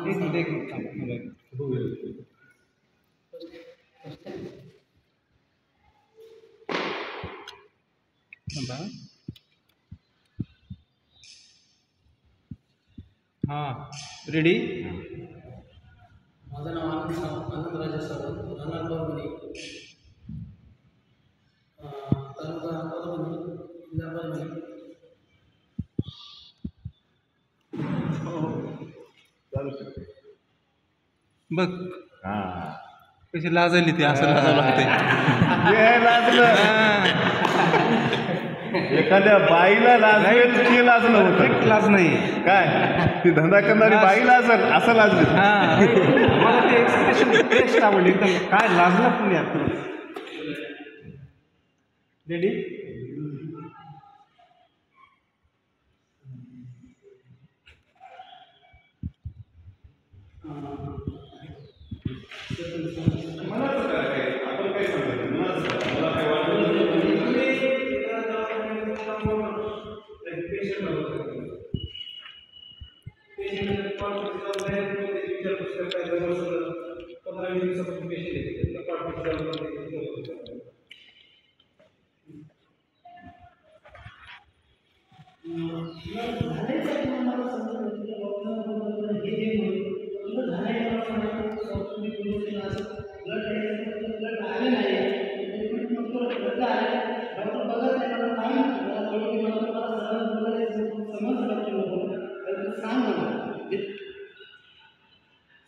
एक मिनिट थांबा. हां रेडी. माझं नाव आनंद राजा सावंत, राहणार परभणी, तालुका परभणी, जिल्हा परभणी. बघ कशी लाजली ती, असं लाजावं लागते. एखाद्या बाईला लाजवेल की लाजलं होतं, लाज नाही काय ती धंदा करणारी बाई लाजल असं लाजली. मला ते एक्सप्रेशन बेस्ट आवडली एकदम. काय लाजलं पण यार. रेडी.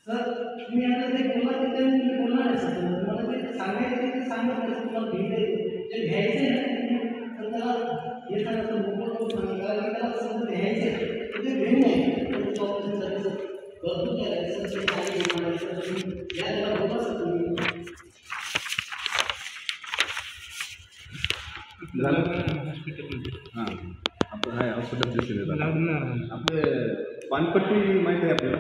सर तुम्ही आता ते बोला तिथे मी बोलणार आहे सर. मला ते सांगायचं ते सांगत नाही. तुम्हाला भेटायचं जे घ्यायचं आहे तर त्याला हे सांगायचं मोकळं करून सांगा. कारण की त्याला समजा घ्यायचं आहे तर ते घेऊन नाही ऑपरेशनसाठी भरपूर काय या त्याला बोला सर तुम्ही. हां आपण आहे हॉस्पिटल दिसले आपले पानपट्टी माहिती आहे आपल्याला.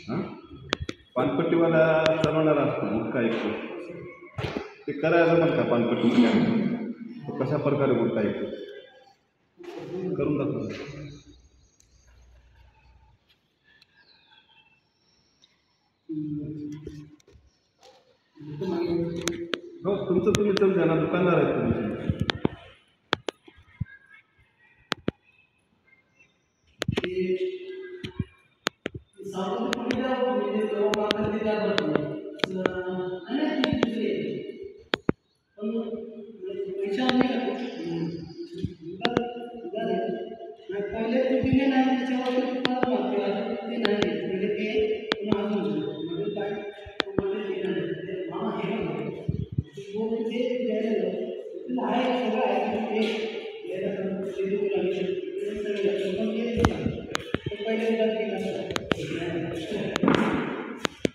हां पानपट्टीवाला चालवणारा असतो गुटखा ऐकतो ते करायला जमत का? पानपट्टी तो कशा प्रकारे गुटखा ऐकतो करून दाखवा. हो तुमचं तुम्ही समजा ना, दुकानदार आहेत तुम्ही.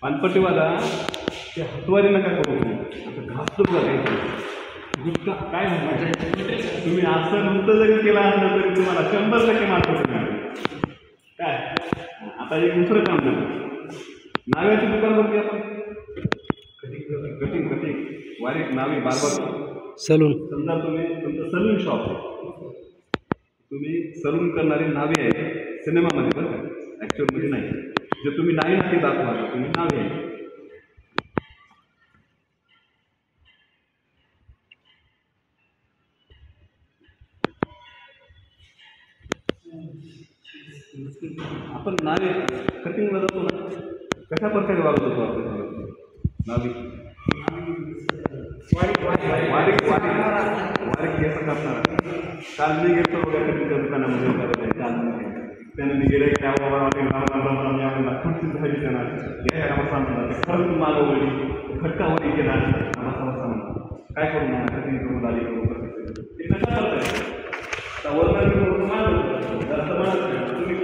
पानपट्टीवाला ते हातवारी नका करू. आता घासतो का गुटखा काय म्हणतात तुम्ही असं नुकतं जरी केला असलं तरी तुम्हाला 100% मार्क मिळणार. काय आता एक दुसरं काम झालं. नाव्याच्या दुकानावरती आपण कटिंग वारीक नावी बार्बर सलून. समजा तुम्ही तुमचं सलून शॉप आहे, तुम्ही सलून करणारी नावे आहे सिनेमामध्ये बरं का, ॲक्च्युअलमध्ये नाही. जे तुम्ही नाही ते दाखवा तुम्ही नावे आहे. आपण नावे कटिंगला जातो ना, कशा प्रकारे वागत होतो आपण नावी वारीक केस कापणार. काल मी घेतो बघा कटिंगच्या दुकानामध्ये त्याने मी गेले खुर्ची झाली त्यांना खरंच मागवली खटकावरी गेला काय करू म्हणा कटिंग करून आली करू ते कशा करताय. आता वर्गाने जास्त म्हणत तुम्ही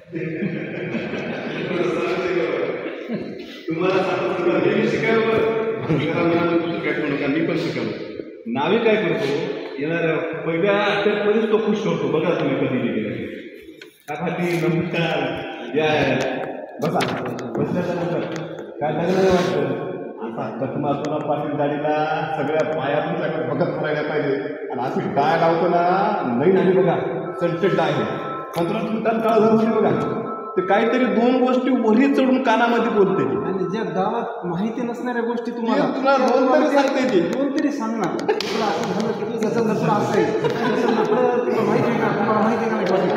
तुम्हाला सांगतो मी शिकायला मी पण शिकावं. नावे काय करतो येणाऱ्या पहिल्या अटॅकमध्येच तो खुश होतो. बघा तुम्ही कधी गेले त्यासाठी नमस्कार या बसा बसल्याच्यानंतर काय लागलं वाटतं आता कथमातून पाटील गाडीला सगळ्या पायातून सगळं बघत करायला पाहिजे. आणि अशी डाय लावतो ना नवीन आली बघा सेंटेड डाय आहे पंतप्रधान काळ झालं बघा ते काहीतरी 2 गोष्टी वरी चढून कानामध्ये बोलते आणि ज्या गावात माहिती नसणाऱ्या गोष्टी तुम्हाला तुला 2 तरी सांगते ती 2 तरी सांगणार. तुला असं झालं की त्याचं लफडं असं आहे त्याचं लफडं तुला माहिती आहे का तुम्हाला माहिती आहे का नाही